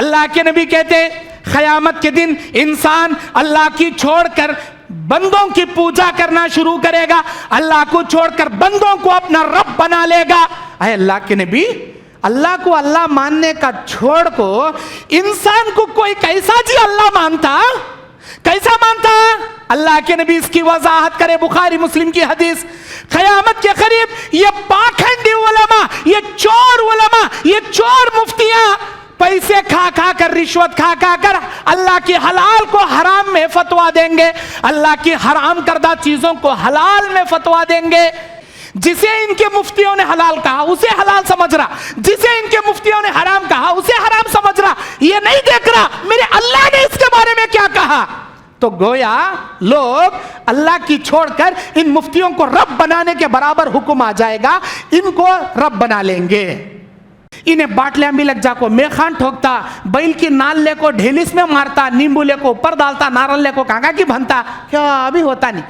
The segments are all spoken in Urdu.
اللہ کے نبی کہتے قیامت کے دن انسان اللہ کی چھوڑ کر بندوں کی پوجا کرنا شروع کرے گا، اللہ کو چھوڑ کر بندوں کو اپنا رب بنا لے گا۔ اے اللہ کے نبی، اللہ کو اللہ ماننے کا چھوڑ کو انسان کو کوئی کیسا جی اللہ مانتا، کیسا مانتا؟ اللہ کے نبی اس کی وضاحت کرے، بخاری مسلم کی حدیث، قیامت کے قریب یہ پاکھنڈی علماء، یہ چور مفتیاں پیسے کھا کھا کر، رشوت کھا کھا کر اللہ کی حلال کو حرام میں فتوا دیں گے، اللہ کی حرام کردہ چیزوں کو حلال میں فتوا دیں گے۔ جسے ان کے مفتیوں نے حلال کہا اسے حلال سمجھ رہا، جسے ان کے مفتیوں نے حرام کہا اسے حرام سمجھ رہا، یہ نہیں دیکھ رہا میرے اللہ نے اس کے بارے میں کیا کہا۔ تو گویا لوگ اللہ کی چھوڑ کر ان مفتیوں کو رب بنانے کے برابر حکم آ جائے گا، ان کو رب بنا لیں گے۔ انہیں باٹلیاں بھی لگ جا کو میخان ٹھوکتا، بیل کی نال لے کو ڈھیلس میں مارتا، نیمبو لے کو اوپر ڈالتا، نارل لے کو کانگا کی بھنتا، کیا ابھی ہوتا نہیں،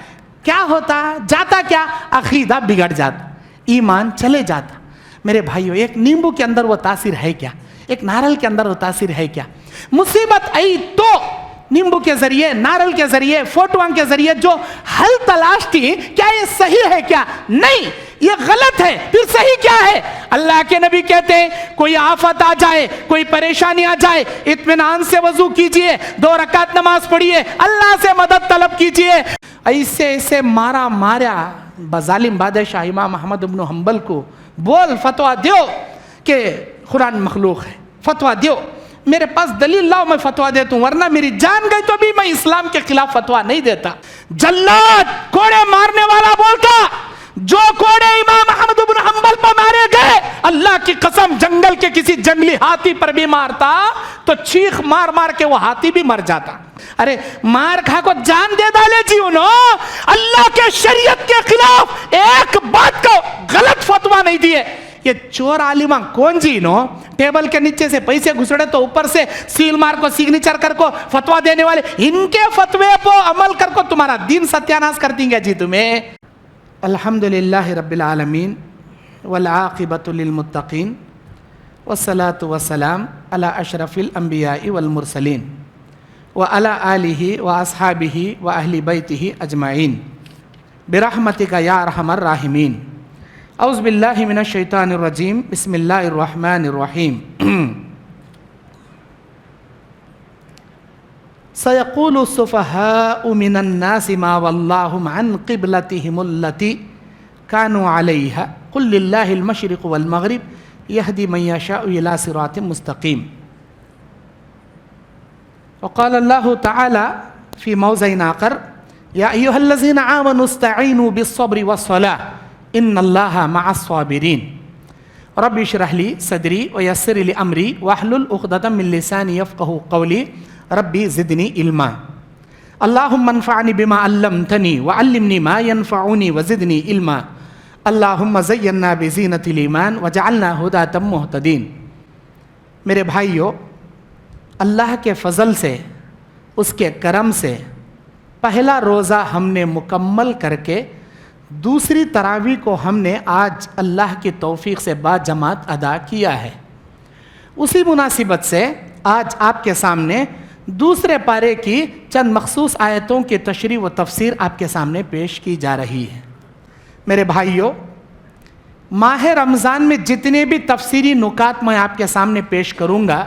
کیا ہوتا جاتا، کیا عقیدہ بگڑ جاتا، ایمان چلے جاتا۔ میرے بھائیو، ایک نیمبو کے اندر وہ تاثیر ہے کیا، ایک نارل کے اندر وہ تاثیر ہے کیا؟ مصیبت آئی تو نیمبو کے ذریعے، نارل کے ذریعے، فوٹوان کے ذریعے جو حل تلاش تھی، کیا یہ صحیح ہے کیا؟ نہیں، یہ غلط ہے۔ پھر صحیح کیا ہے؟ اللہ کے نبی کہتے ہیں کوئی آفت آ جائے، کوئی پریشانی آ جائے، اطمینان سے وضو کیجئے، 2 رکعت نماز پڑھیے، اللہ سے مدد طلب کیجئے۔ ایسے مارا بظالم بادشاہ امام احمد بن حنبل کو، بول فتویٰ دیو کہ قرآن مخلوق ہے، فتویٰ دیو۔ میرے پاس دلیل لاؤ، میں فتویٰ دیتا ہوں، ورنہ میری جان گئی تو بھی میں اسلام کے خلاف فتویٰ نہیں دیتا۔ جلاد، کوڑے مارنے والا بولتا، جو کوڑے امام احمد بن حنبل پر مارے گئے، اللہ کی قسم جنگل کے کسی جنگلی ہاتھی پر بھی مارتا تو چیخ مار مار کے وہ ہاتھی بھی مر جاتا۔ ارے مار کھا کو جان دے ڈالے جی انہوں، اللہ کے شریعت کے خلاف ایک بات کو غلط فتویٰ نہیں دیے۔ یہ چور عالمہ کون جی انہوں، ٹیبل کے نیچے سے پیسے گھسڑے تو اوپر سے سیل مار کو سگنیچر کر کو فتویٰ دینے والے، ان کے فتوے پہ عمل کر کو تمہارا دین ستیاناش کر دیں گے جی تمہیں۔ الحمدللہ رب العالمین والعاقبۃ للمتقین والصلاة والسلام علی اشرف الانبیاء والمرسلین وعلی آلہ واصحابہ واہل بیتہ اجمعین برحمتک یا ارحم الراحمین۔ اعوذ باللہ من الشیطان الرجیم، بسم اللہ الرحمن الرحیم۔ سیقول السفہاء من الناس ما ولاہم عن قبلتہم التی کانوا علیہا قل للہ المشرق والمغرب یہدی من یشاء الی صراط مستقیم۔ وقال اللہ تعالی فی موضع آخر یا ایہا الذین آمنوا استعینوا بالصبر والصلاۃ ان اللہ مع الصابرین۔ رب اشرح لی صدری ویسر لی امری واحلل عقدۃ من لسانی یفقہوا قولی ربی زدنی علما۔ اللہم انفعنی بما علمتنی وعلمنی ما ینفعنی وزدنی علما۔ اللہم زیننا بزینۃ الایمان وجعلنا ہداۃ مہتدین۔ میرے بھائیو، اللہ کے فضل سے، اس کے کرم سے پہلا روزہ ہم نے مکمل کر کے دوسری تراویح کو ہم نے آج اللہ کی توفیق سے باجماعت ادا کیا ہے۔ اسی مناسبت سے آج آپ کے سامنے دوسرے پارے کی چند مخصوص آیتوں کی تشریح و تفسیر آپ کے سامنے پیش کی جا رہی ہے۔ میرے بھائیوں، ماہ رمضان میں جتنے بھی تفسیری نکات میں آپ کے سامنے پیش کروں گا،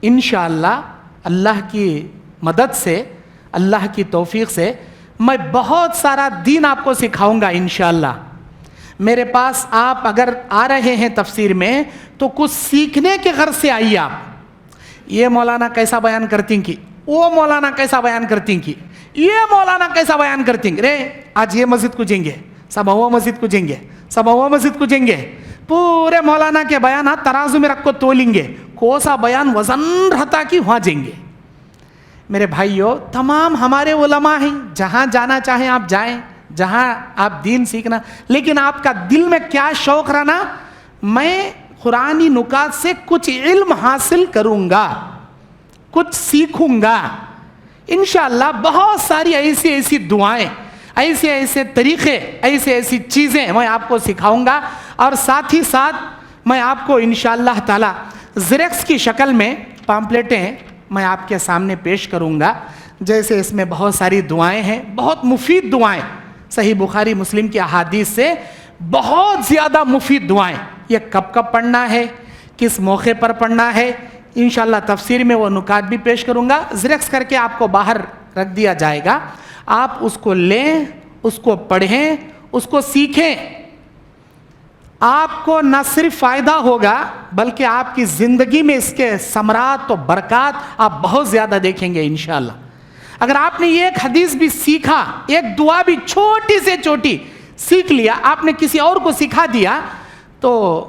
انشاءاللہ اللہ کی مدد سے، اللہ کی توفیق سے میں بہت سارا دین آپ کو سکھاؤں گا انشاءاللہ۔ میرے پاس آپ اگر آ رہے ہیں تفسیر میں تو کچھ سیکھنے کے غرض سے آئیے۔ آپ یہ مولانا کیسا بیان کرتی ہیں کہ وہ مولانا کیسا بیان کرتی ہیں کہ یہ مولانا کیسا بیان کرتی ہیں، رے آج یہ مسجد کو جائیں گے، سب وہ مسجد کو جائیں گے، سب وہ مسجد کو جائیں گے، پورے مولانا کے بیانات ترازو میں رکھ کو تولیں گے، کوسا بیان وزن رہتا کہ وہاں جائیں گے۔ میرے بھائیوں، تمام ہمارے علماء ہیں، جہاں جانا چاہیں آپ جائیں، جہاں آپ دین سیکھنا، لیکن آپ کا دل میں کیا شوق رہنا، میں قرآنی نکات سے کچھ علم حاصل کروں گا، کچھ سیکھوں گا۔ انشاءاللہ بہت ساری ایسی دعائیں، ایسے طریقے، ایسی چیزیں میں آپ کو سکھاؤں گا، اور ساتھ ہی ساتھ میں آپ کو انشاءاللہ تعالی زیرکس کی شکل میں پامپلیٹیں میں آپ کے سامنے پیش کروں گا. جیسے اس میں بہت ساری دعائیں ہیں, بہت مفید دعائیں, صحیح بخاری مسلم کی احادیث سے بہت زیادہ مفید دعائیں. یہ کب کب پڑھنا ہے, کس موقع پر پڑھنا ہے, انشاءاللہ تفسیر میں وہ نکات بھی پیش کروں گا. زیرکس کر کے آپ کو باہر رکھ دیا جائے گا, آپ اس کو لیں, اس کو پڑھیں, اس کو سیکھیں. آپ کو نہ صرف فائدہ ہوگا بلکہ آپ کی زندگی میں اس کے ثمرات و برکات آپ بہت زیادہ دیکھیں گے انشاءاللہ. اگر آپ نے یہ ایک حدیث بھی سیکھا, ایک دعا بھی چھوٹی سے چھوٹی سیکھ لیا, آپ نے کسی اور کو سکھا دیا, تو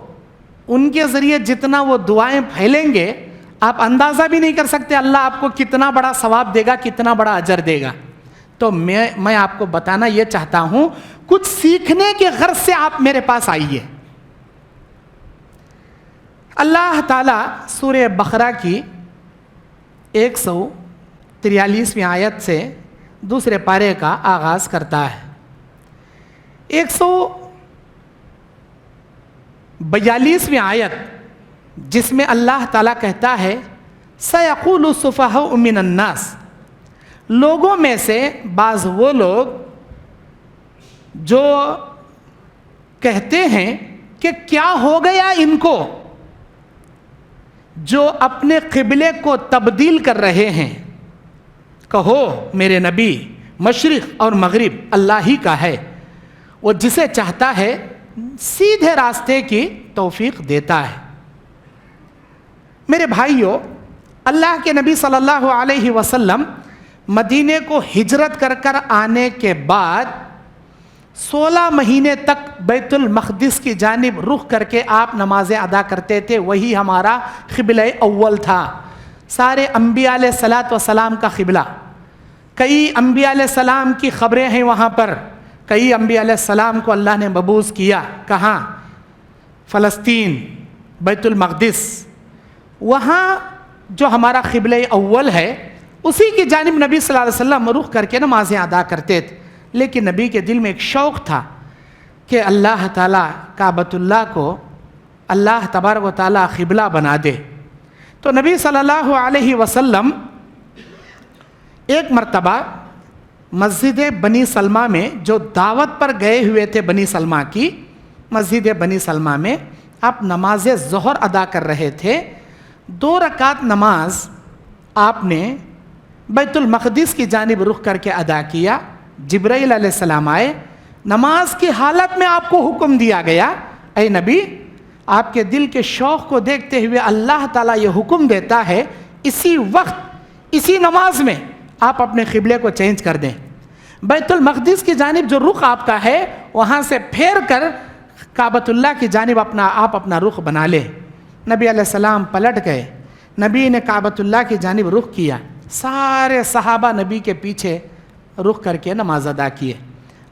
ان کے ذریعے جتنا وہ دعائیں پھیلیں گے آپ اندازہ بھی نہیں کر سکتے اللہ آپ کو کتنا بڑا ثواب دے گا, کتنا بڑا اجر دے گا. تو میں آپ کو بتانا یہ چاہتا ہوں, کچھ سیکھنے کے غرض سے آپ میرے پاس آئیے. اللہ تعالیٰ سورہ بقرہ کی 143ویں آیت سے دوسرے پارے کا آغاز کرتا ہے. 142ویں آیت جس میں اللہ تعالیٰ کہتا ہے سَيَقُولُ السُّفَهَاءُ مِنَ النَّاسِ, لوگوں میں سے بعض وہ لوگ جو کہتے ہیں کہ کیا ہو گیا ان کو, جو اپنے قبلے کو تبدیل کر رہے ہیں. کہو میرے نبی, مشرق اور مغرب اللہ ہی کا ہے, وہ جسے چاہتا ہے سیدھے راستے کی توفیق دیتا ہے. میرے بھائیوں, اللہ کے نبی صلی اللہ علیہ وسلم مدینے کو ہجرت کر کر آنے کے بعد 16 مہینے تک بیت المقدس کی جانب رخ کر کے آپ نمازیں ادا کرتے تھے. وہی ہمارا قبلہ اول تھا, سارے انبیاء علیہ الصلاۃ والسلام کا قبلہ. کئی انبیاء علیہ السلام کی خبریں ہیں وہاں پر. کئی انبیاء علیہ السلام کو اللہ نے مبعوث کیا. کہاں؟ فلسطین, بیت المقدس. وہاں جو ہمارا قبلہ اول ہے اسی کی جانب نبی صلی اللہ علیہ وسلم رخ کر کے نمازیں ادا کرتے تھے. لیکن نبی کے دل میں ایک شوق تھا کہ اللہ تعالیٰ کعبۃ اللہ کو اللہ تبارک و تعالیٰ قبلہ بنا دے. تو نبی صلی اللہ علیہ وسلم ایک مرتبہ مسجد بنی سلمہ میں, جو دعوت پر گئے ہوئے تھے بنی سلمہ کی, مسجد بنی سلمہ میں آپ نماز ظہر ادا کر رہے تھے. 2 رکعت نماز آپ نے بیت المقدس کی جانب رخ کر کے ادا کیا. جبرائیل علیہ السلام آئے, نماز کی حالت میں آپ کو حکم دیا گیا, اے نبی آپ کے دل کے شوق کو دیکھتے ہوئے اللہ تعالیٰ یہ حکم دیتا ہے اسی وقت اسی نماز میں آپ اپنے قبلے کو چینج کر دیں. بیت المقدس کی جانب جو رخ آپ کا ہے وہاں سے پھیر کر کعبۃ اللہ کی جانب آپ اپنا رخ بنا لیں. نبی علیہ السلام پلٹ گئے, نبی نے کعبۃ اللہ کی جانب رخ کیا. سارے صحابہ نبی کے پیچھے رخ کر کے نماز ادا کیے.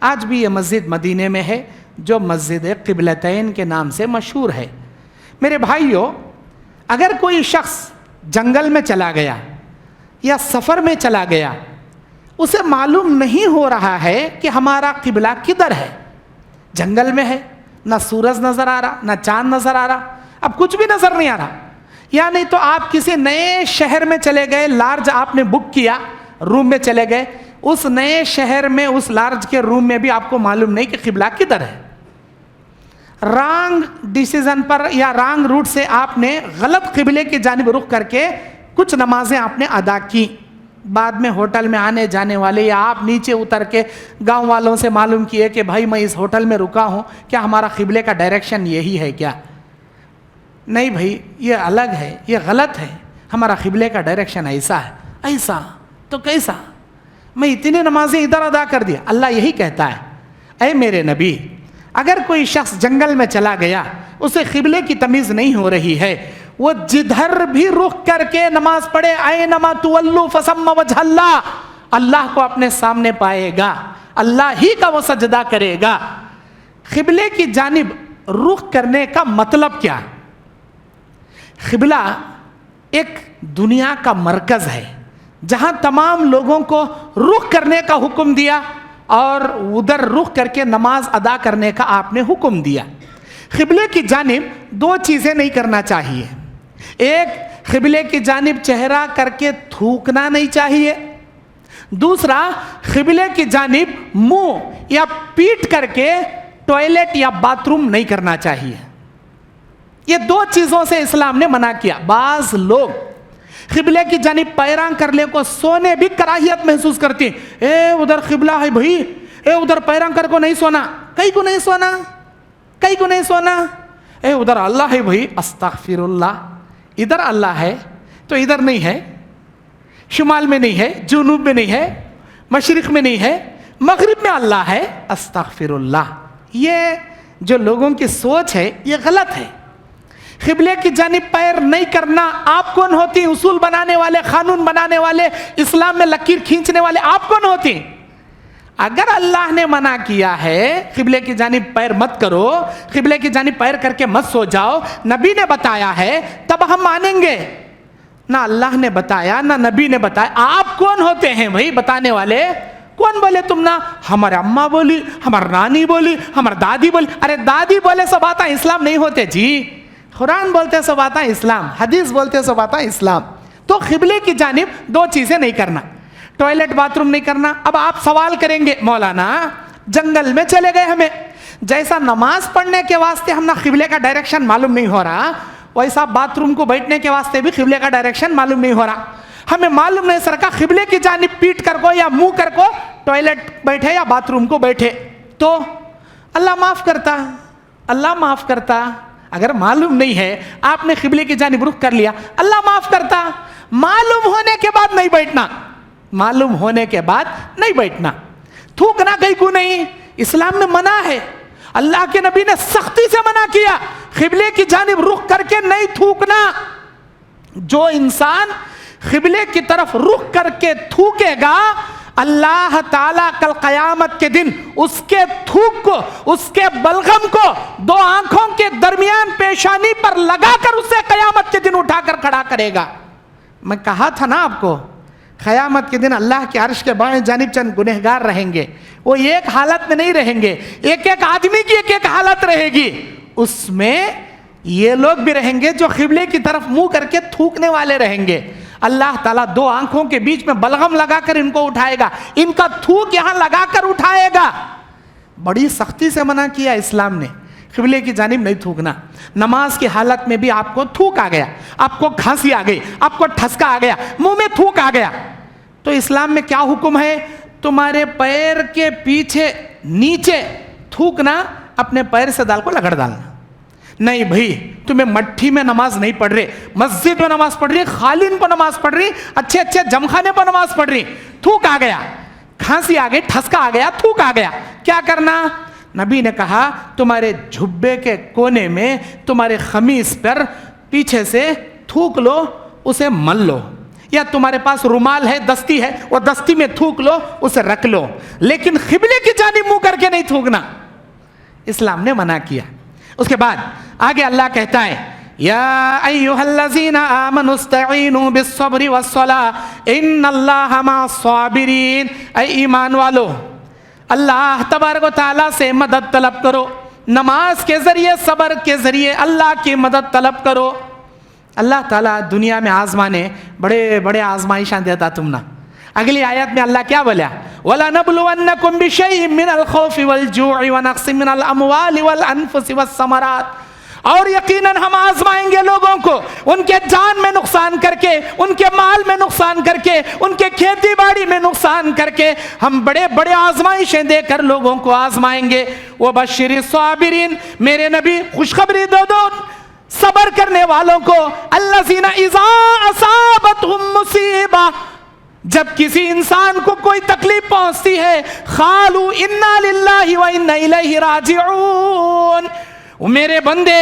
آج بھی یہ مسجد مدینے میں ہے جو مسجد قبلتین کے نام سے مشہور ہے. میرے بھائیوں, اگر کوئی شخص جنگل میں چلا گیا یا سفر میں چلا گیا, اسے معلوم نہیں ہو رہا ہے کہ ہمارا قبلہ کدھر ہے. جنگل میں ہے, نہ سورج نظر آ رہا, نہ چاند نظر آ رہا, اب کچھ بھی نظر نہیں آ رہا. یا نہیں تو آپ کسی نئے شہر میں چلے گئے, لارج آپ نے بک کیا, روم میں چلے گئے, اس نئے شہر میں اس لارج کے روم میں بھی آپ کو معلوم نہیں کہ قبلہ کدھر ہے. رانگ ڈیسیزن پر یا رانگ روٹ سے آپ نے غلط قبلے کی جانب رخ کر کے کچھ نمازیں آپ نے ادا کی. بعد میں ہوٹل میں آنے جانے والے یا آپ نیچے اتر کے گاؤں والوں سے معلوم کیے کہ بھائی میں اس ہوٹل میں رکا ہوں, کیا ہمارا قبلے کا ڈائریکشن یہی ہے کیا؟ نہیں بھائی, یہ الگ ہے, یہ غلط ہے, ہمارا قبلے کا ڈائریکشن ایسا ہے. ایسا تو کیسا؟ میں اتنی نمازیں ادھر ادا کر دیا. اللہ یہی کہتا ہے, اے میرے نبی, اگر کوئی شخص جنگل میں چلا گیا, اسے قبلے کی تمیز نہیں ہو رہی ہے, وہ جدھر بھی رخ کر کے نماز پڑھے, اینما تولوا فثم وجہ اللہ, اللہ کو اپنے سامنے پائے گا, اللہ ہی کا وہ سجدہ کرے گا. قبلے کی جانب رخ کرنے کا مطلب کیا؟ قبلہ ایک دنیا کا مرکز ہے جہاں تمام لوگوں کو رخ کرنے کا حکم دیا اور ادھر رخ کر کے نماز ادا کرنے کا آپ نے حکم دیا. قبلے کی جانب 2 چیزیں نہیں کرنا چاہیے. ایک, قبلے کی جانب چہرہ کر کے تھوکنا نہیں چاہیے. دوسرا, قبلے کی جانب منہ یا پیٹ کر کے ٹوائلٹ یا باتھ روم نہیں کرنا چاہیے. یہ دو چیزوں سے اسلام نے منع کیا. بعض لوگ قبلے کی جانب پیراں کرنے کو سونے بھی کراہیت محسوس کرتے ہیں. اے ادھر قبلہ ہے بھائی, اے ادھر پیراں کر کو نہیں سونا. کئی کو نہیں سونا, کئی کو نہیں سونا. اے ادھر اللہ ہے بھائی, استغفر اللہ. ادھر اللہ ہے تو ادھر نہیں ہے, شمال میں نہیں ہے, جنوب میں نہیں ہے, مشرق میں نہیں ہے, مغرب میں اللہ ہے. استغفر اللہ. یہ جو لوگوں کی سوچ ہے یہ غلط ہے. قبلے کی جانب پیر نہیں کرنا آپ کون ہوتی؟ اصول بنانے والے, قانون بنانے والے, اسلام میں لکیر کھینچنے والے آپ کون ہوتی؟ اگر اللہ نے منع کیا ہے قبلے کی جانب پیر مت کرو, قبلے کی جانب پیر کر کے مت سو جاؤ, نبی نے بتایا ہے, تب ہم مانیں گے. نہ اللہ نے بتایا نہ نبی نے بتایا. آپ کون ہوتے ہیں بھائی بتانے والے؟ کون بولے تم نا ہمارے اماں بولی, ہماری نانی بولی, ہماری دادی بولی. ارے دادی بولے سب آتا اسلام نہیں ہوتے جی. قرآن بولتے سب آتا اسلام, حدیث بولتے سب آتا اسلام. تو قبلے کی جانب دو چیزیں نہیں کرنا, ٹوائلٹ باتھ روم نہیں کرنا. اب آپ سوال کریں گے مولانا جنگل میں چلے گئے ہمیں, جیسا نماز پڑھنے کے واسطے ہم نا قبلے کا ڈائریکشن معلوم نہیں ہو رہا, ویسا باتھ روم کو بیٹھنے کے واسطے بھی قبلے کا ڈائریکشن معلوم نہیں ہو رہا. ہمیں معلوم نہیں سر کا قبلے کی جانب پیٹ کر کو یا منہ کر کو ٹوائلٹ بیٹھے یا باتھ روم کو بیٹھے, تو اللہ معاف کرتا, اللہ معاف کرتا. اگر معلوم نہیں ہے آپ نے قبلے کی جانب رخ کر لیا, اللہ معاف کرتا. معلوم ہونے کے بعد نہیں بیٹھنا, معلوم ہونے کے بعد نہیں بیٹھنا. تھوکنا کہیں کو نہیں, اسلام میں منع ہے. اللہ کے نبی نے سختی سے منع کیا, قبلے کی جانب رخ کر کے نہیں تھوکنا. جو انسان قبلے کی طرف رخ کر کے تھوکے گا, اللہ تعالیٰ کل قیامت کے دن اس کے تھوک کو, اس کے بلغم کو دو آنکھوں کے درمیان پیشانی پر لگا کر اسے قیامت کے دن اٹھا کر کھڑا کرے گا. میں کہا تھا نا آپ کو, قیامت کے دن اللہ کے عرش کے بائیں جانب چند گنہگار رہیں گے. وہ ایک حالت میں نہیں رہیں گے, ایک ایک آدمی کی ایک ایک حالت رہے گی. اس میں یہ لوگ بھی رہیں گے جو قبلے کی طرف منہ کر کے تھوکنے والے رہیں گے. اللہ تعالیٰ دو آنکھوں کے بیچ میں بلغم لگا کر ان کو اٹھائے گا, ان کا تھوک یہاں لگا کر اٹھائے گا. بڑی سختی سے منع کیا اسلام نے, قبلے کی جانب نہیں تھوکنا. نماز کی حالت میں بھی آپ کو تھوک آ گیا, آپ کو کھانسی آ گئی, آپ کو ٹھسکا آ گیا, منہ میں تھوک آ گیا, تو اسلام میں کیا حکم ہے؟ تمہارے پیر کے پیچھے نیچے تھوکنا, اپنے پیر سے دال کو لگڑ ڈالنا. نہیں بھائی تمہیں مٹھی میں نماز نہیں پڑھ رہی, مسجد میں نماز پڑھ رہی, قالین پر نماز پڑھ رہی, اچھے اچھے جمخانے پر نماز پڑھ رہی, تھوک آ گیا, کھانسی آ گئی, ٹھسکا آ گیا, تھوک آ گیا, کیا کرنا؟ نبی نے کہا تمہارے جھبے کے کونے میں تمہارے خمیس پر پیچھے سے تھوک لو, اسے مل لو, یا تمہارے پاس رومال ہے, دستی ہے, وہ دستی میں تھوک لو, اسے رکھ لو, لیکن قبلے کی جانب منہ کر کے نہیں تھوکنا. اسلام نے منع کیا. اس کے بعد آگے اللہ کہتا ہے یا ایھا الذین آمنوا استعینوا بالصبر والصلاۃ ان اللہ مع الصابرین. اے ایمان والو, اللہ تبارک و تعالیٰ سے مدد طلب کرو, نماز کے ذریعے, صبر کے ذریعے اللہ کی مدد طلب کرو. اللہ تعالیٰ دنیا میں آزمانے بڑے بڑے آزمائشاں دیتا تم نا. اگلی آیت میں اللہ کیا بولا؟ وَلَنَبْلُوَنَّكُمْ بِشَيْءٍ مِّنَ الْخَوْفِ وَالْجُوعِ وَنَقْصٍ مِّنَ الْأَمْوَالِ وَالْأَنفُسِ وَالثَّمَرَاتِ. اور یقیناً ہم آزمائیں گے لوگوں کو, ان کے جان میں نقصان کر کے, ان کے مال میں نقصان کر کے, ان کے کھیتی باڑی میں نقصان کر کے, ہم بڑے بڑے آزمائشیں دے کر لوگوں کو آزمائیں گے. وَبَشِّرِ الصَّابِرِينَ, میرے نبی خوشخبری دو دو صبر کرنے والوں کو. الَّذِينَ إِذَا أَصَابَتْهُم مُّصِيبَةٌ, جب کسی انسان کو کوئی تکلیف پہنچتی ہے, قالوا انا للہ و انا الیہ راجعون, میرے بندے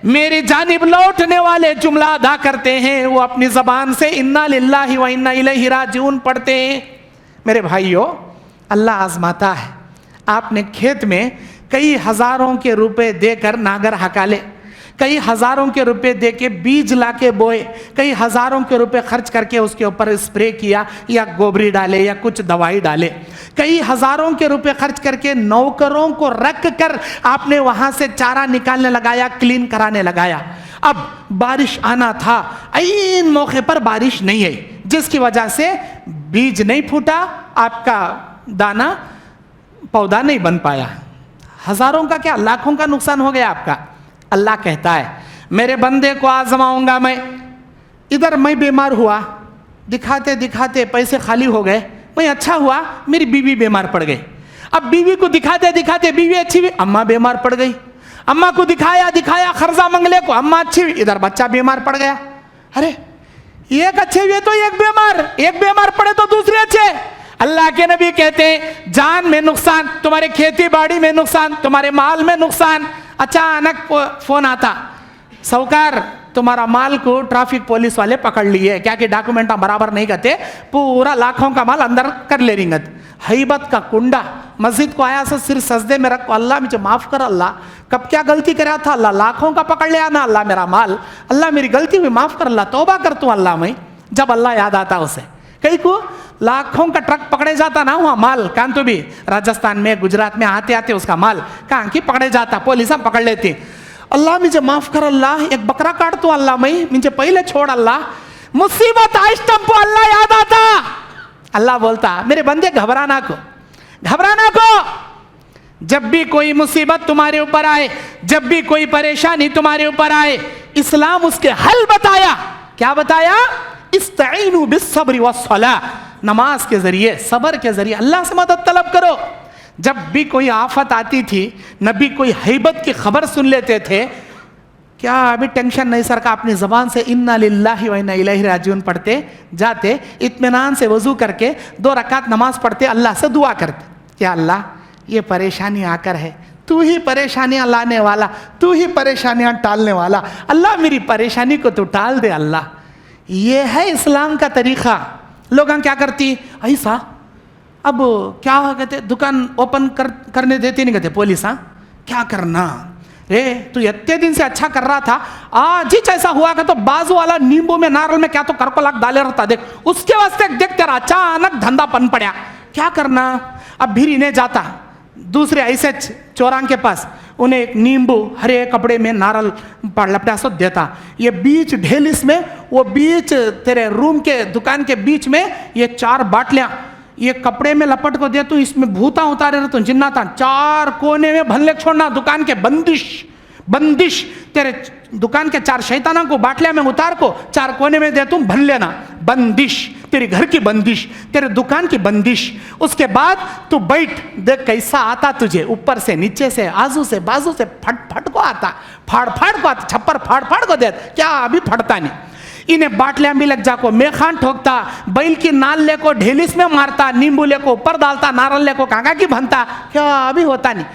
میری جانب لوٹنے والے جملہ ادا کرتے ہیں, وہ اپنی زبان سے انا للہ و انا الیہ راجعون پڑھتے ہیں. میرے بھائیو, اللہ آزماتا ہے. آپ نے کھیت میں کئی ہزاروں کے روپے دے کر ناگر ہکالے, کئی ہزاروں کے روپے دے کے بیج لا کے بوئے, کئی ہزاروں کے روپے خرچ کر کے اس کے اوپر اسپرے کیا یا گوبری ڈالے یا کچھ دوائی ڈالے, کئی ہزاروں کے روپے خرچ کر کے نوکروں کو رکھ کر آپ نے وہاں سے چارہ نکالنے لگایا, کلین کرانے لگایا. اب بارش آنا تھا، عین موقع پر بارش نہیں آئی، جس کی وجہ سے بیج نہیں پھوٹا، آپ کا دانا پودا نہیں بن پایا، ہزاروں کا کیا لاکھوں کا نقصان ہو گیا آپ کا۔ اللہ کہتا ہے میرے بندے کو آزماؤں گا میں، ادھر میں بیمار ہوا، دکھاتے دکھاتے پیسے خالی ہو گئے، میں اچھا ہوا، میری بیوی بیمار پڑ گئی، اب بیوی کو دکھاتے دکھاتے بیوی اچھی ہوئی، اماں بیمار پڑ گئی، اماں کو دکھایا خرزہ منگلے کو، اماں اچھی ہوئی، ادھر بچہ بیمار پڑ گیا، ارے ایک اچھے ہوئے تو ایک بیمار پڑے تو دوسرے اچھے۔ اللہ کے نبی کہتے ہیں جان میں نقصان، تمہارے کھیتی باڑی میں نقصان، تمہارے مال میں نقصان، اچانک فون آتا، سوکار تمہارا مال کو ٹریفک پولیس والے پکڑ لیے، کیا کہ ڈاکومنٹاں برابر نہیں کرتے، پورا لاکھوں کا مال اندر کر لے رہیں گے، حیبت کا کنڈا، مسجد کو آیا سر سجدے میں رکھو، اللہ مجھے معاف کر، اللہ کب کیا غلطی کرا تھا، اللہ لاکھوں کا پکڑ لیا نا، اللہ میرا مال، اللہ میری غلطی ہوئی معاف کر، اللہ توبہ کرتا ہوں اللہ میں، جب اللہ یاد آتا اسے، کئی کو لاکھوں کا ٹرک پکڑے جاتا نہ ہوا مال، کہاں تو بھی راجستھان میں گجرات میں آتے آتے اس کا مال کہاں کی پکڑے جاتا، پولیساں پکڑ لیتی، اللہ مجھے معاف کر، اللہ ایک بکرا کاٹ تو اللہ میں مجھے پہلے چھوڑ، اللہ مصیبت آئش ٹمپو اللہ یاد آتا، اللہ بولتا میرے بندے گھبرانا کو، جب بھی کوئی مصیبت تمہارے اوپر آئے، جب بھی کوئی پریشانی تمہارے اوپر آئے، اسلام اس کے حل بتایا، کیا بتایا؟ استعینوا بالصبر والصلاۃ، نماز کے ذریعے صبر کے ذریعے اللہ سے مدد طلب کرو۔ جب بھی کوئی آفت آتی تھی نبی کوئی ہیبت کی خبر سن لیتے تھے، کیا ابھی ٹینشن نہیں سر کا، اپنی زبان سے انا للہ و انا الیہ راجعون پڑھتے جاتے، اطمینان سے وضو کر کے 2 رکعت نماز پڑھتے، اللہ سے دعا کرتے، کیا اللہ یہ پریشانی آ کر ہے، تو ہی پریشانیاں لانے والا، تو ہی پریشانیاں ٹالنے والا، اللہ میری پریشانی کو تو ٹال دے اللہ۔ یہ ہے اسلام کا طریقہ۔ لوگاں کیا کرتی ایسا، اب کیا کہتے دکان اوپن کرنے دیتے نہیں کہتے پولیس، ہاں کیا کرنا رے، تو اتنے دن سے اچھا کر رہا تھا، آج ہی ایسا ہوا کہ تو بازو والا نیمبو میں نارل میں کیا تو کرکو لاک ڈالے رہتا، دیکھ اس کے واسطے دیکھ تیرا اچانک دھندا پن پڑیا، کیا کرنا، اب بھی نہیں جاتا دوسرے ایسے چوراں کے پاس، انہیں ایک نیمبو ہرے کپڑے میں نارل لپٹا سو دیتا، یہ بیچ ڈھیلس میں، وہ بیچ تیرے روم کے دکان کے بیچ میں یہ 4 باٹلیاں یہ کپڑے میں لپٹ کو دے، تو اس میں بھوتا اتارے رہتا جناتا، 4 کونے میں بھلنے چھوڑنا، دکان کے بندش تیرے دکان کے 4 شیطانوں کو باٹلیاں میں اتار کو 4 کونے میں دے تم بھن لینا، بندش تیری گھر کی بندش، تیرے دکان کی بندش، اس کے بعد تو بیٹھ دیکھ کیسا آتا تجھے، اوپر سے نیچے سے آزو سے بازو سے پھٹ کو آتا، پھاڑ کو آتا، چھپر پھاڑ کو دیتا، کیا ابھی پھٹتا نہیں، انہیں باٹلیاں بھی لگ جا کو میخان ٹھوکتا، بیل کی نال لے کو ڈھیلس میں مارتا، نیمبو لے کو اوپر ڈالتا، نارل لے کو کانگا کی بھنتا، کیا ابھی ہوتا نہیں،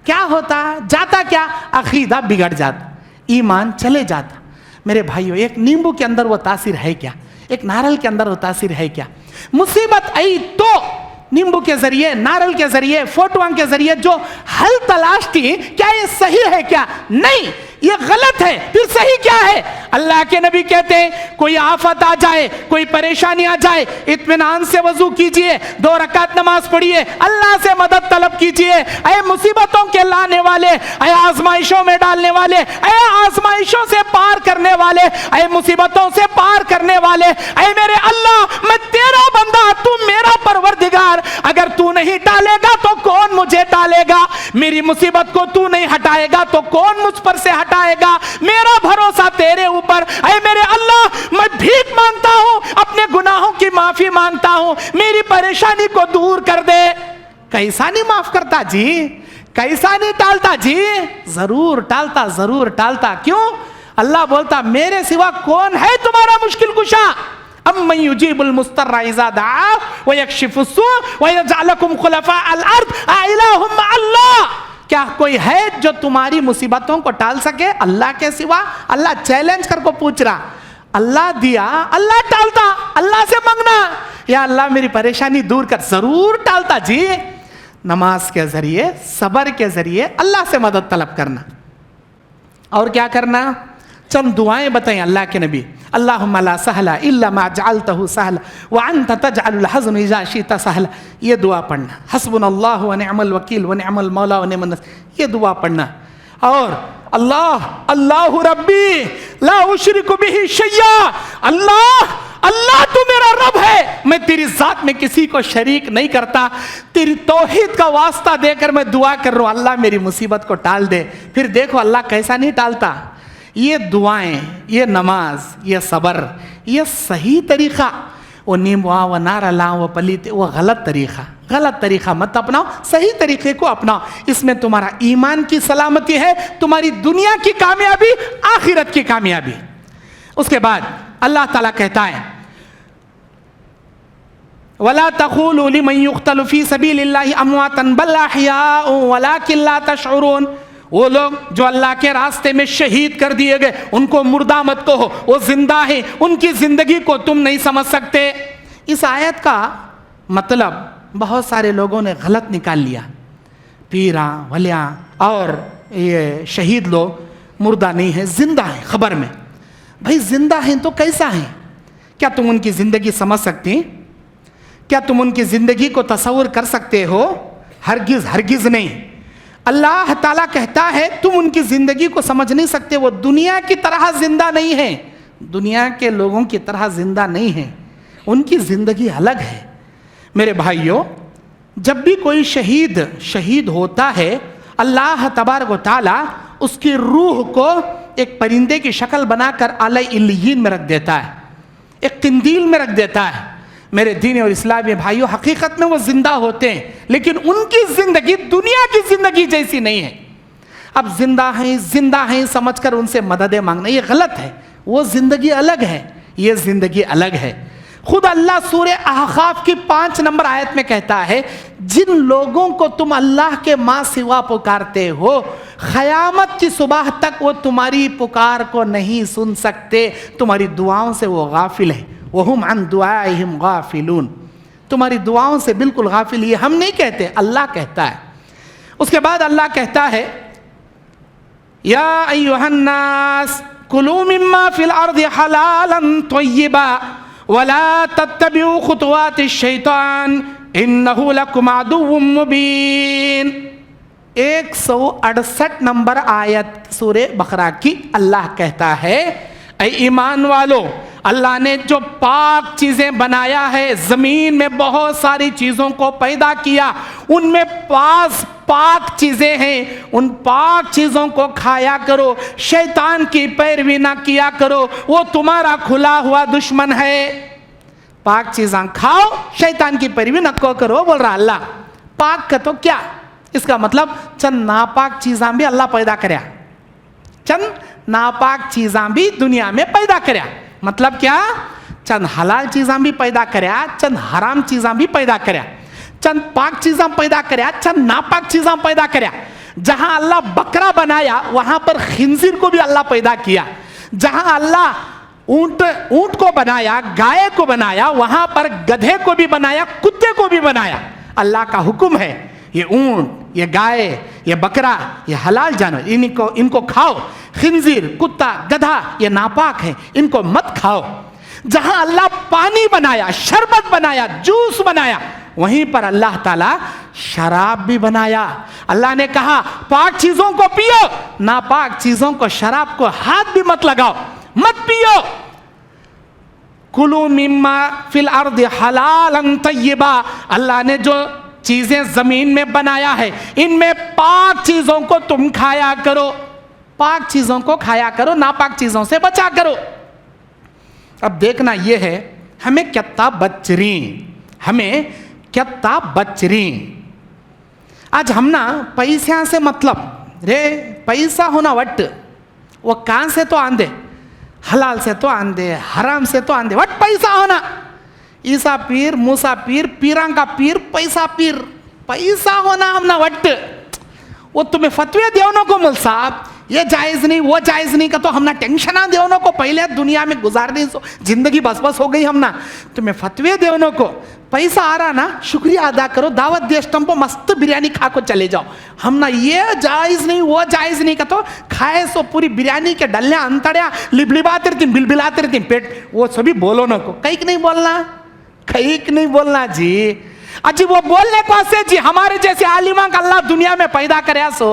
کیا ہوتا جاتا، کیا عقیدہ بگڑ جاتا، ایمان چلے جاتا۔ میرے بھائیو ایک نیمبو کے اندر وہ تاثیر ہے کیا، ایک نارل کے اندر وہ تاثیر ہے کیا، مصیبت آئی تو نیمبو کے ذریعے، نارل کے ذریعے، فوٹوان کے ذریعے جو حل تلاش تھی، کیا یہ صحیح ہے کیا؟ نہیں، یہ غلط ہے، پھر صحیح کیا ہے؟ اللہ کے نبی کہتے ہیں کوئی آفت آ جائے، کوئی پریشانی آ جائے، اطمینان سے وضو کیجئے، 2 رکعت نماز پڑھیے، اللہ سے مدد طلب کیجئے، اے مصیبتوں کے لانے والے، اے آزمائشوں میں ڈالنے والے، اے آزمائشوں سے پار کرنے والے، اے مصیبتوں سے پار کرنے والے، اے میرے اللہ میں تیرا بندہ، تو میرا پروردگار، اگر تو نہیں ٹالے گا تو کون مجھے ٹالے گا، میری مصیبت کو تو نہیں ہٹائے گا تو کون مجھ پر سے ہٹائے گا، میرا بھروسہ تیرے اوپر، اے میرے اللہ میں بھیک مانگتا ہوں، اپنے گناہوں کی معافی مانگتا ہوں، میری پریشانی کو دور کر دے۔ کیسا نہیں معاف کرتا جی، کیسا نہیں ٹالتا جی، ضرور ٹالتا، کیوں؟ اللہ بولتا میرے سوا کون ہے تمہارا مشکل کشا، امن یجیب المضطر اذا دعا ویکشف السوء ویجعلکم خلفاء الارض االہ مع اللہ، کیا کوئی ہے جو تمہاری مصیبتوں کو ٹال سکے اللہ کے سوا؟ اللہ چیلنج کر کو پوچھ رہا، اللہ دیا اللہ ٹالتا، اللہ سے مانگنا یا اللہ میری پریشانی دور کر، ضرور ٹالتا جی۔ نماز کے ذریعے، صبر کے ذریعے اللہ سے مدد طلب کرنا، اور کیا کرنا؟ چند دعائیں بتائیں اللہ کے نبی، اللہم لا سہلا الا ما جعلتہ سہلا وانت تجعل الحزن اذا شئت سہلا، یہ دعا پڑھنا، حسبنا اللہ ونعم الوکیل ونعم المولا ونعم النصیر، یہ دعا پڑھنا، اور اللہ اللہ ربی لا اشرک بہ شیئا، اللہ اللہ تو میرا رب ہے، میں تیری ذات میں کسی کو شریک نہیں کرتا، تیری توحید کا واسطہ دے کر میں دعا کر رہا ہوں اللہ میری مصیبت کو ٹال دے۔ پھر دیکھو اللہ کیسا نہیں ٹالتا۔ یہ دعائیں، یہ نماز، یہ صبر، یہ صحیح طریقہ، وہ نیم وا و نار لا و پلیت، وہ غلط طریقہ مت اپناؤ، صحیح طریقے کو اپناؤ۔ اس میں تمہارا ایمان کی سلامتی ہے، تمہاری دنیا کی کامیابی، آخرت کی کامیابی۔ اس کے بعد اللہ تعالیٰ کہتا ہے وَلَا تَقُولُوا لِمَنْ يُقْتَلُ فِي سَبِيلِ اللَّهِ أَمْوَاتًا بَلْ أَحْيَاءٌ وَلَكِنْ لَا تَشْعُرُونَ۔ وہ لوگ جو اللہ کے راستے میں شہید کر دیے گئے ان کو مردہ مت کہو، وہ زندہ ہیں، ان کی زندگی کو تم نہیں سمجھ سکتے۔ اس آیت کا مطلب بہت سارے لوگوں نے غلط نکال لیا، پیراں ولیاں اور یہ شہید لوگ مردہ نہیں ہیں، زندہ ہیں۔ خبر میں بھائی زندہ ہیں تو کیسا ہیں؟ کیا تم ان کی زندگی سمجھ سکتی؟ کیا تم ان کی زندگی کو تصور کر سکتے ہو؟ ہرگز ہرگز نہیں۔ اللہ تعالیٰ کہتا ہے تم ان کی زندگی کو سمجھ نہیں سکتے، وہ دنیا کی طرح زندہ نہیں ہیں، دنیا کے لوگوں کی طرح زندہ نہیں ہیں، ان کی زندگی الگ ہے۔ میرے بھائیوں، جب بھی کوئی شہید ہوتا ہے، اللہ تبارک و تعالیٰ اس کی روح کو ایک پرندے کی شکل بنا کر اعلی علیین میں رکھ دیتا ہے، ایک قندیل میں رکھ دیتا ہے۔ میرے دین اور اسلامی بھائیوں، حقیقت میں وہ زندہ ہوتے ہیں، لیکن ان کی زندگی دنیا کی زندگی جیسی نہیں ہے۔ اب زندہ ہیں سمجھ کر ان سے مددیں مانگنا یہ غلط ہے۔ وہ زندگی الگ ہے، یہ زندگی الگ ہے۔ خود اللہ سورہ احقاف کی 5 نمبر آیت میں کہتا ہے جن لوگوں کو تم اللہ کے ماں سوا پکارتے ہو، قیامت کی صبح تک وہ تمہاری پکار کو نہیں سن سکتے، تمہاری دعاؤں سے وہ غافل ہے۔ وَهُمْ عَنْ دُعَائِهِمْ غَافِلُونَ، تمہاری دعاؤں سے بالکل غافل۔ یہ ہم نہیں کہتے، اللہ کہتا ہے۔ اس کے بعد اللہ کہتا ہے یا ایھا الناس کلوا مما فی الارض حلالا طیبا ولا تتبعوا خطوات الشیطان انہ لکم عدو مبین۔ 168 نمبر آیت سورہ بقرہ کی اللہ کہتا ہے اے ایمان والو، اللہ نے جو پاک چیزیں بنایا ہے، زمین میں بہت ساری چیزوں کو پیدا کیا، ان میں پاک چیزیں ہیں، ان پاک چیزوں کو کھایا کرو، شیطان کی پیروی نہ کیا کرو، وہ تمہارا کھلا ہوا دشمن ہے۔ پاک چیزاں کھاؤ، شیطان کی پیروی نہ کرو بول رہا اللہ۔ پاک کا تو کیا؟ اس کا مطلب چند ناپاک چیزاں بھی اللہ پیدا کریا، چند ناپاک چیزاں بھی دنیا میں پیدا کریا۔ مطلب کیا؟ چند حلال چیزاں بھی پیدا کریا، چند حرام چیزاں بھی پیدا کریا، چند پاک چیزاں پیدا کریا، چند ناپاک چیزاں پیدا کریا۔ جہاں اللہ بکرا بنایا وہاں پر خنزیر کو بھی اللہ پیدا کیا، جہاں اللہ اونٹ کو بنایا، گائے کو بنایا، وہاں پر گدھے کو بھی بنایا، کتے کو بھی بنایا۔ اللہ کا حکم ہے یہ اونٹ، یہ گائے، یہ بکرا، یہ حلال جانور، ان کو کھاؤ۔ خنزیر، کتا، گدھا یہ ناپاک ہے، ان کو مت کھاؤ۔ جہاں اللہ پانی بنایا، شربت بنایا، جوس بنایا، وہیں پر اللہ تعالیٰ شراب بھی بنایا۔ اللہ نے کہا پاک چیزوں کو پیو، ناپاک چیزوں کو، شراب کو ہاتھ بھی مت لگاؤ، مت پیو۔ کلوا مما فی الارض حلالا طیبا، اللہ نے جو چیزیں زمین میں بنایا ہے ان میں پاک چیزوں کو تم کھایا کرو، پاک چیزوں کو کھایا کرو، ناپاک چیزوں سے بچا کرو۔ اب دیکھنا یہ ہے ہمیں کتا بچرین۔ آج ہم نا پیسیاں سے مطلب رے پیسہ ہونا وٹ، وہ کان سے تو آندے، حلال سے تو آندے، حرام سے تو آندے، وٹ پیسہ ہونا۔ عیسیٰ پیر، موسیٰ پیر، پیران کا پیر، پیسہ ہونا ہم نا وٹ۔ وہ تمہیں فتوے دیونوں کو مل صاحب یہ جائز نہیں وہ جائز نہیں کا تو ہم نا ٹینشنہ دیونوں کو پہلے دنیا میں گزارنے سو زندگی بس ہو گئی ہم نا تمہیں فتوے دیونوں کو پیسہ آ رہا نا شکریہ ادا کرو دعوت دے اسٹمپو مست بریانی کھا کو چلے جاؤ ہم نا یہ جائز نہیں وہ جائز نہیں کا تو کھائے سو پوری بریانی کے ڈلیاں انتڑیاں لبلباتے رہتی بلبلاتے رہتی پیٹ وہ سبھی بولو نا کو کئیک نہیں بولنا جی اجی وہ بولنے کو سے جی ہمارے جیسے عالمہ کا اللہ دنیا میں پیدا کریا سو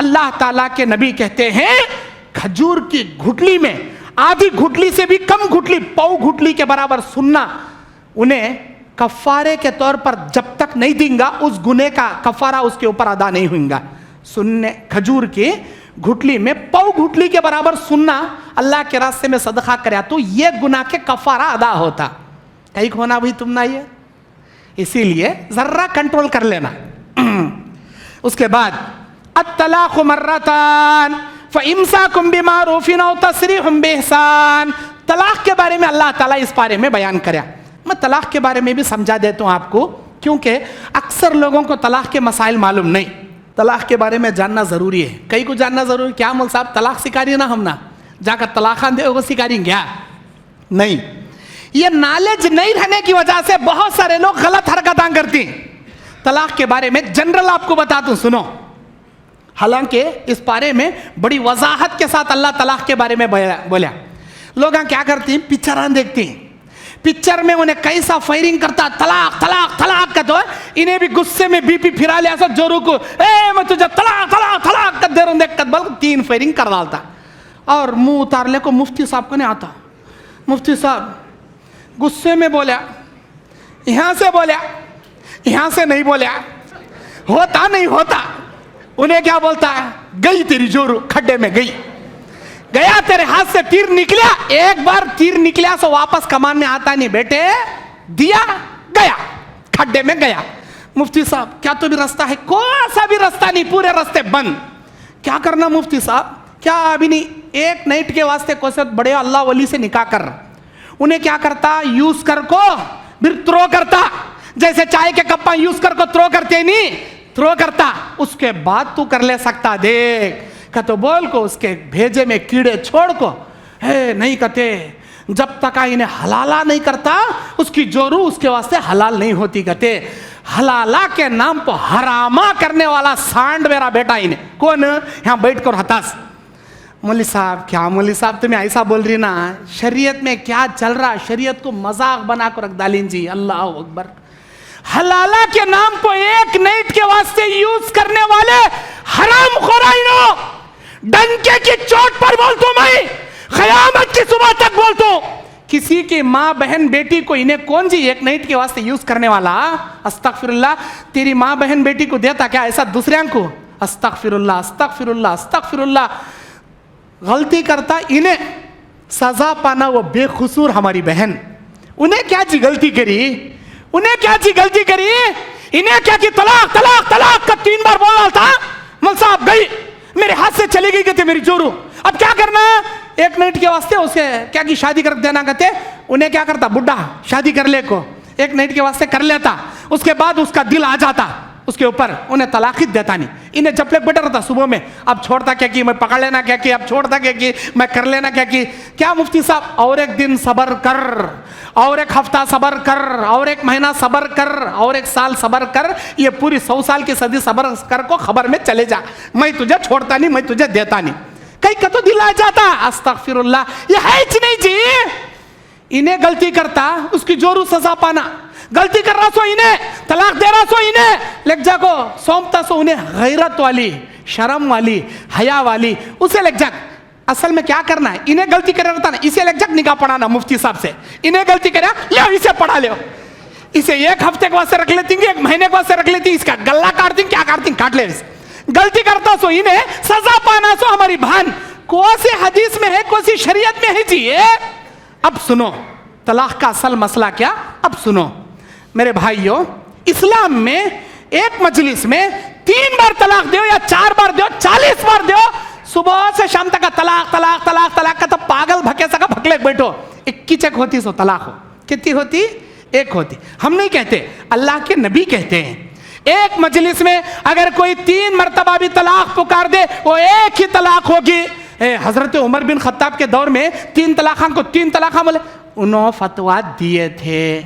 اللہ تعالیٰ کے نبی کہتے ہیں کھجور کی گھٹلی میں آدھی گھٹلی سے بھی کم گھٹلی، پاؤ گھٹلی کے برابر سننا، انہیں کفارے کے طور پر جب تک نہیں دیں گا اس گناہ کا کفارہ اس کے اوپر ادا نہیں ہوگا. سننے کھجور کی گھٹلی میں پاؤ گھٹلی کے برابر سننا اللہ کے راستے میں صدقہ کریا تو یہ گناہ کے کفارہ ادا ہوتا. کہیں ہونا بھی تم نہ یہ، اسی لیے ذرہ کنٹرول کر لینا. اس کے بعد الطلاق مرتان فامساکم بمعروف او تسریح باحسان. طلاق کے بارے میں اللہ تعالیٰ اس بارے میں بیان کریا. میں طلاق کے بارے میں بھی سمجھا دیتا ہوں آپ کو، کیونکہ اکثر لوگوں کو طلاق کے مسائل معلوم نہیں. طلاق کے بارے میں جاننا ضروری ہے. کئی کو جاننا ضروری. کیا مول صاحب طلاق سکھا رہی نا ہم نا جا کر طلاق دے وہ سکھا رہی کیا؟ نہیں. یہ نالج نہیں رہنے کی وجہ سے بہت سارے لوگ غلط حرکتاں کرتی. طلاق کے بارے میں جنرل آپ کو بتاتا ہوں، سنو. حالانکہ اس بارے میں بڑی وضاحت کے ساتھ اللہ طلاق کے بارے میں بولا. لوگ کیا کرتی ہیں، پکچراں دیکھتی ہیں، پکچر میں انہیں کیسا فائرنگ کرتا طلاق طلاق طلاق کا، تو انہیں بھی غصے میں بی پی پھرا لیا سب جورو کو، اے میں تجھے طلاق طلاق طلاق کر دے رہا ہوں، دیکھ کر بلکہ 3 فائرنگ کر ڈالتا. اور منہ اتار لے کو مفتی صاحب کو نہیں آتا. مفتی صاحب غصے میں بولیا، یہاں سے بولیا، یہاں سے نہیں بولیا، ہوتا نہیں ہوتا. انہیں کیا بولتا ہے، گئی تیری جورو کھڈے میں گئی، گیا تیرے ہاتھ سے تیر نکلیا. ایک بار تیر نکلیا سو واپس کمان میں آتا نہیں بیٹے، دیا گیا کھڈے میں گیا. مفتی صاحب کیا تو بھی رستہ ہے؟ کوئی سا بھی رستہ نہیں، پورے رستے بند. کیا کرنا مفتی صاحب؟ کیا ابھی نہیں، ایک نائٹ کے واسطے کوئی سے بڑے اللہ ولی سے نکاح کر. انہیں کیا کرتا، یوز کر کو پھر تھرو کرتا، جیسے چائے کے کپاں یوز کر کو تھرو کرتے نہیں، تھرو کرتا. اس کے بعد تو کر لے سکتا. دیکھ کہ تو بول کو اس کے بھیجے میں کیڑے چھوڑ کو ہے نہیں کہتے. جب تک انہیں حلالہ نہیں کرتا اس کی جورو اس کے واسطے حلال نہیں ہوتی. کہتے حلالہ کے نام پر حرامہ کرنے والا سانڈ میرا بیٹا انہیں کون یہاں بیٹھ کر ہتاس. مولوی صاحب کیا مولوی صاحب تمہیں ایسا بول رہی نا، شریعت میں کیا چل رہا، شریعت کو مذاق بنا کر رکھ ڈالیں جی. اللہ اکبر. حلالہ کے نام کو ایک نائٹ کے واسطے یوز کرنے والے حرام خورائنو، ڈنکے کی چوٹ پر بولتا ہوں، میں قیامت کی صبح تک بولتا ہوں. کسی کی ماں بہن بیٹی کو انہیں کون جی ایک نائٹ کے واسطے یوز کرنے والا؟ استغفر اللہ. تیری ماں بہن بیٹی کو دیتا کیا ایسا دوسرے کو؟ استغفر اللہ استغفر اللہ استغفر اللہ. غلطی کرتا انہیں سزا پانا وہ بے قصور ہماری بہن. انہیں کیا جی غلطی کری، انہیں کیا جی غلطی کری، انہیں کیا کی طلاق طلاق طلاق کا 3 بار بول رہا تھا. مول صاحب گئی میرے ہاتھ سے چلی گئی کہتے میری جورو. اب کیا کرنا، ایک نائٹ کے واسطے اسے کیا کی شادی کر دینا. کہتے انہیں کیا کرتا، بڈھا شادی کر لے کو ایک نائٹ کے واسطے کر لیتا، اس کے بعد اس کا دل آ جاتا اس کے اوپر، انہیں طلاق دیتا نہیں. انہیں جب تک بیٹا رہتا صبح میں اب چھوڑتا کیا کی، میں پکڑ لینا کیا کی، اب چھوڑتا کیا کی، میں کر لینا کیا کی. کیا مفتی صاحب اور ایک دن صبر کر، اور ایک ہفتہ صبر کر، اور ایک مہینہ صبر کر، اور ایک سال صبر کر، یہ پوری 100 سال کی صدی صبر کر کو خبر میں چلے جا، میں تجھے چھوڑتا نہیں، میں تجھے دیتا نہیں. کہیں کا تو دل آ جاتا. استغفر اللہ. یہ ہے ہی نہیں جی. انہیں غلطی کرتا اس کی جورو سزا پانا، غلطی کر رہا سو انہیں طلاق دے رہا سو انہیں لگ جا کو سونپتا سو انہیں غیرت والی، شرم والی، حیا والی اسے لگ جا. اصل میں کیا کرنا ہے، انہیں غلطی کر رہا تھا نا، اسے لگ جا نکاح پڑھانا مفتی صاحب سے. انہیں غلطی کرا لے اسے پڑھا لے، اسے 1 ہفتے کے واسطے رکھ لیتی، 1 مہینے کے واسطے رکھ لیتی، اس کا گلا کاٹتی کیا کاٹتی کاٹ لے. غلطی کرتا سو انہیں سزا پانا سو ہماری بہن. کون سی حدیث میں ہے، کون سی شریعت میں ہے جی یہ؟ اب سنو طلاق کا اصل مسئلہ کیا. اب سنو میرے بھائیوں، اسلام میں ایک مجلس میں 3 بار طلاق دیو یا 4 بار دیو، 40 بار دیو، صبح سے شام تک طلاق طلاق طلاق طلاق کا تو پاگل بھکے سکا بھکلے بیٹھو. 21 چیک ہوتی سو طلاق ہو. کتنی ہوتی؟ 1 ہوتی. ہم نہیں کہتے، اللہ کے نبی کہتے ہیں ایک مجلس میں اگر کوئی 3 مرتبہ بھی طلاق پکار دے وہ ایک ہی طلاق ہوگی. حضرت عمر بن خطاب کے دور میں 3 طلاقاں کو 3 طلاقاں بولے. انہوں فتویٰ دیے تھے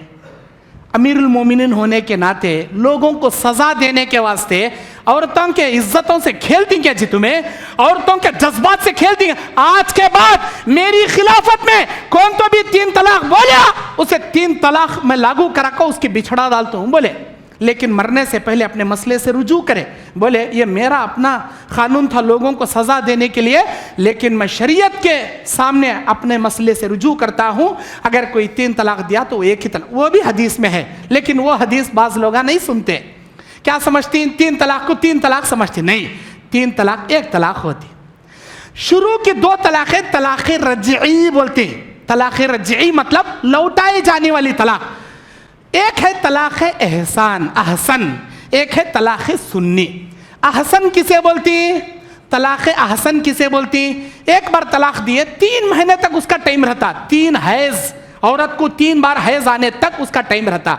امیر المومنین ہونے کے ناطے لوگوں کو سزا دینے کے واسطے. عورتوں کے عزتوں سے کھیلتی کیا جی، تمہیں عورتوں کے جذبات سے کھیلتی ہیں. آج کے بعد میری خلافت میں کون تو بھی 3 طلاق بولیا اسے 3 طلاق میں لاگو کرا کر اس کی بچھڑا ڈالتا ہوں بولے. لیکن مرنے سے پہلے اپنے مسئلے سے رجوع کرے. بولے یہ میرا اپنا قانون تھا لوگوں کو سزا دینے کے لیے, لیکن میں شریعت کے سامنے اپنے مسئلے سے رجوع کرتا ہوں. اگر کوئی 3 طلاق دیا تو ایک ہی طلاق, وہ بھی حدیث میں ہے, لیکن وہ حدیث بعض لوگ نہیں سنتے. کیا سمجھتی ہیں 3 طلاق کو 3 طلاق سمجھتی؟ نہیں, 3 طلاق 1 طلاق ہوتی. شروع کی 2 طلاقیں طلاق رجعی بولتے ہیں. طلاق رجعی مطلب لوٹائے جانے والی طلاق. ایک ہے طلاق احسن, ایک ہے طلاق سنی. احسن کسے بولتی؟ طلاق احسن کسے بولتی؟ ایک بار طلاق دیے 3 مہینے تک اس کا ٹائم رہتا. 3 حیض, عورت کو 3 بار حیض آنے تک اس کا ٹائم رہتا.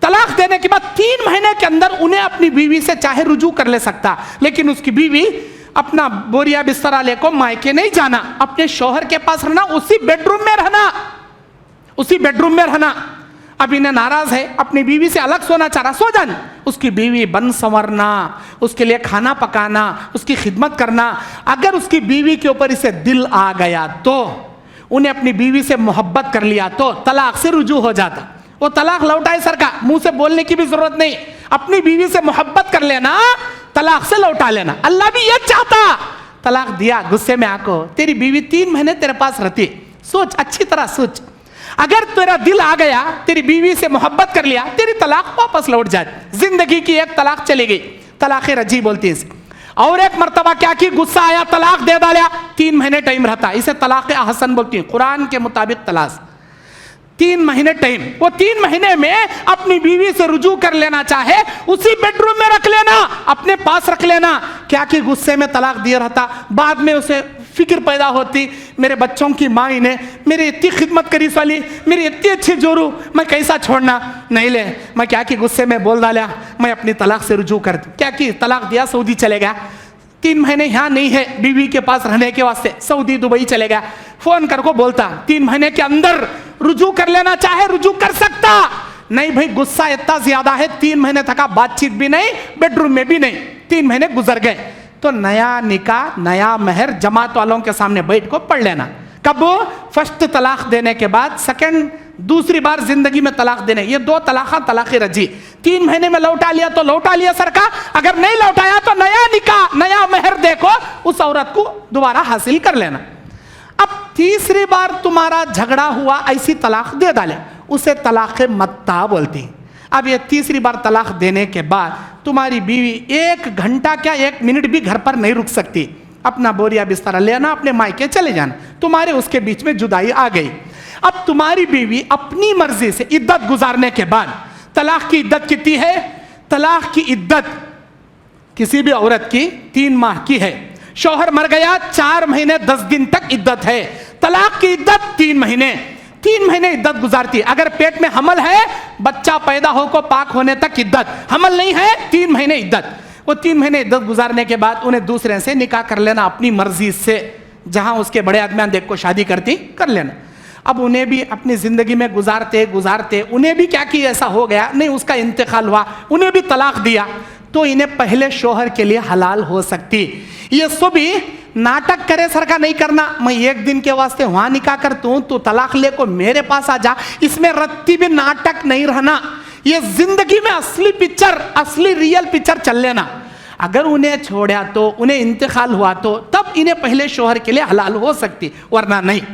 طلاق دینے کے بعد 3 مہینے کے اندر انہیں اپنی بیوی سے چاہے رجوع کر لے سکتا, لیکن اس کی بیوی اپنا بوریا بستر لے کو مائکے نہیں جانا, اپنے شوہر کے پاس رہنا, اسی بیڈ روم میں رہنا, اسی بیڈ روم میں رہنا. اب انہیں ناراض ہے, اپنی بیوی سے الگ سونا چاہ رہا, سو جانا. اس کی بیوی بن سنورنا, اس کے لیے کھانا پکانا, اس کی خدمت کرنا. اگر اس کی بیوی کے اوپر اسے دل آ گیا تو, انہیں اپنی بیوی سے محبت کر لیا تو طلاق سے رجوع ہو جاتا. وہ طلاق لوٹائے سر کا, منہ سے بولنے کی بھی ضرورت نہیں, اپنی بیوی سے محبت کر لینا, طلاق سے لوٹا لینا. اللہ بھی یہ چاہتا. طلاق دیا, غصے میں آ کو, تیری بیوی 3 مہینے تیرے پاس رہتی, سوچ اچھی طرح سوچ, اگر تیرا دل آ گیا, تیری بیوی سے محبت کر لیا, تیری طلاق واپس لوٹ جائے. زندگی کی 1 طلاق چلی گئی, طلاق رجعی بولتی ہے. اور ایک مرتبہ کیا کی, غصہ آیا, طلاق دے ڈالا, 3 مہینے ٹائم رہتا, اسے طلاق احسن بولتی ہیں. قرآن کے مطابق طلاق 3 مہینے ٹائم, وہ 3 مہینے میں اپنی بیوی سے رجوع کر لینا چاہے اسی بیڈ روم میں رکھ لینا, اپنے پاس رکھ لینا. کیا کہ غصے میں طلاق دیا رہتا, بعد میں اسے فکر پیدا ہوتی, میرے بچوں کی ماں نے میری اتنی خدمت کری سوالی, میری اتنی اچھی جورو, میں کیسا چھوڑنا. نہیں لے, میں کیا کہ غصے میں بول ڈالا, میں اپنی طلاق سے رجوع کر دوں. کیا کہ طلاق دیا, سعودی چلے گیا, 3 مہینے یہاں نہیں ہے بیوی کے پاس رہنے کے واسطے, سعودی دبئی چلے گیا. فون کر کو بولتا 3 مہینے کے اندر رجوع کر لینا چاہے رجوع کر سکتا. نہیں بھائی, غصہ اتنا زیادہ ہے, 3 مہینے تک بات چیت بھی نہیں, بیڈ روم میں بھی نہیں, 3 مہینے گزر گئے. تو نیا نکاح, نیا مہر جماعت والوں کے سامنے بیٹھ کو پڑھ لینا. کب؟ فرسٹ طلاق دینے کے بعد, سیکنڈ دوسری بار زندگی میں طلاق دینے, یہ 2 طلاق طلاق رجعی. 3 مہینے میں لوٹا لیا تو لوٹا لیا سر کا, اگر نہیں لوٹایا تو نیا نکاح, نیا مہر دیکھو, اس عورت کو دوبارہ حاصل کر لینا. اب تیسری بار تمہارا جھگڑا ہوا, ایسی طلاق دے ڈالے, اسے طلاق متع بولتی. اب یہ تیسری بار طلاق دینے کے بعد تمہاری بیوی 1 گھنٹہ کیا 1 منٹ بھی گھر پر نہیں رک سکتی, اپنا بوریا بستر لینا, اپنے مائکے چلے جانا. تمہارے اس کے بیچ میں جدائی آ گئی. اب تمہاری بیوی اپنی مرضی سے عدت گزارنے کے بعد, طلاق کی عدت کتنی ہے؟ طلاق کی عدت کسی بھی عورت کی 3 ماہ کی ہے. شوہر مر گیا 4 مہینے 10 دن تک عدت ہے. طلاق کی عدت 3 مہینے. 3 مہینے عدت گزارتی. اگر پیٹ میں حمل ہے, بچہ پیدا ہو کو پاک ہونے تک عدت, حمل نہیں ہے 3 مہینے عدت. وہ 3 مہینے عدت گزارنے کے بعد انہیں دوسرے سے نکاح کر لینا اپنی مرضی سے, جہاں اس کے بڑے آدمیان دیکھ کو شادی کرتی کر لینا. اب انہیں بھی اپنی زندگی میں گزارتے گزارتے انہیں بھی کیا کہ ایسا ہو گیا, نہیں اس کا انتقال ہوا, انہیں بھی طلاق دیا, تو انہیں پہلے شوہر کے لیے حلال ہو سکتی. یہ سب بھی ناٹک کرے سر کا نہیں کرنا, میں 1 دن کے واسطے وہاں نکاح کرتا ہوں تو طلاق لے کو میرے پاس آ جا, اس میں رتی بھی ناٹک نہیں رہنا. یہ زندگی میں اصلی پکچر, اصلی ریئل پکچر چل لینا. اگر انہیں چھوڑا تو, انہیں انتقال ہوا تو, تب انہیں پہلے شوہر کے لیے حلال ہو سکتی, ورنہ نہیں.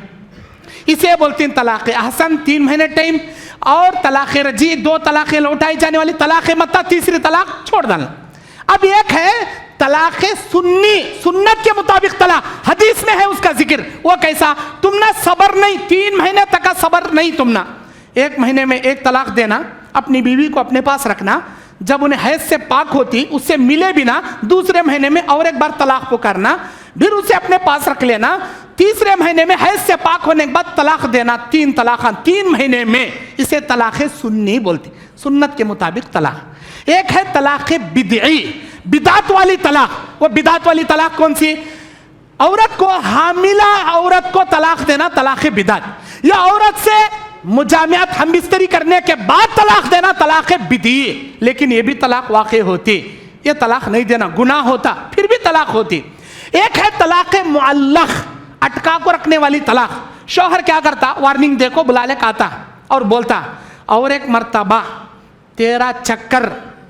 اسے بولتے ہیں طلاق احسن, 3 مہینے ٹائم, اور طلاق رجعی 2 طلاقیں لوٹائی جانے والی, طلاق متع تیسری طلاق چھوڑ ڈالنا. اب ایک ہے طلاق سنی, سنت کے مطابق طلاق, حدیث میں ہے اس کا ذکر. وہ کیسا؟ تم نے صبر نہیں, 3 مہینے تک کا صبر نہیں, تم نے 1 مہینے میں 1 طلاق دینا, اپنی بیوی کو اپنے پاس رکھنا, جب انہیں حیض سے پاک ہوتی اس سے ملے بنا دوسرے مہینے میں اور 1 بار طلاق پکارنا, پھر اسے اپنے پاس رکھ لینا, تیسرے مہینے میں حیض سے پاک ہونے کے بعد طلاق دینا. 3 طلاق 3 مہینے میں, اسے طلاق سنی بولتی, سنت کے مطابق طلاق. ایک ہے طلاق بدعی, بدعت والی طلاق. وہ بدعت والی طلاق کون سی؟ عورت کو, حاملہ عورت کو طلاق دینا طلاق بدعت, یا عورت سے مجامعت ہم بستری کرنے کے بعد طلاق دینا طلاق بدعی. لیکن یہ بھی طلاق واقع ہوتی, یہ طلاق نہیں دینا گناہ ہوتا, پھر بھی طلاق ہوتی. ایک ہے طلاق معلق, اٹکا کو رکھنے والی طلاق. شوہر کیا کرتا, وارننگ دے کو بلا لے آتا اور بولتا, اور 1 مرتبہ تیرا چکر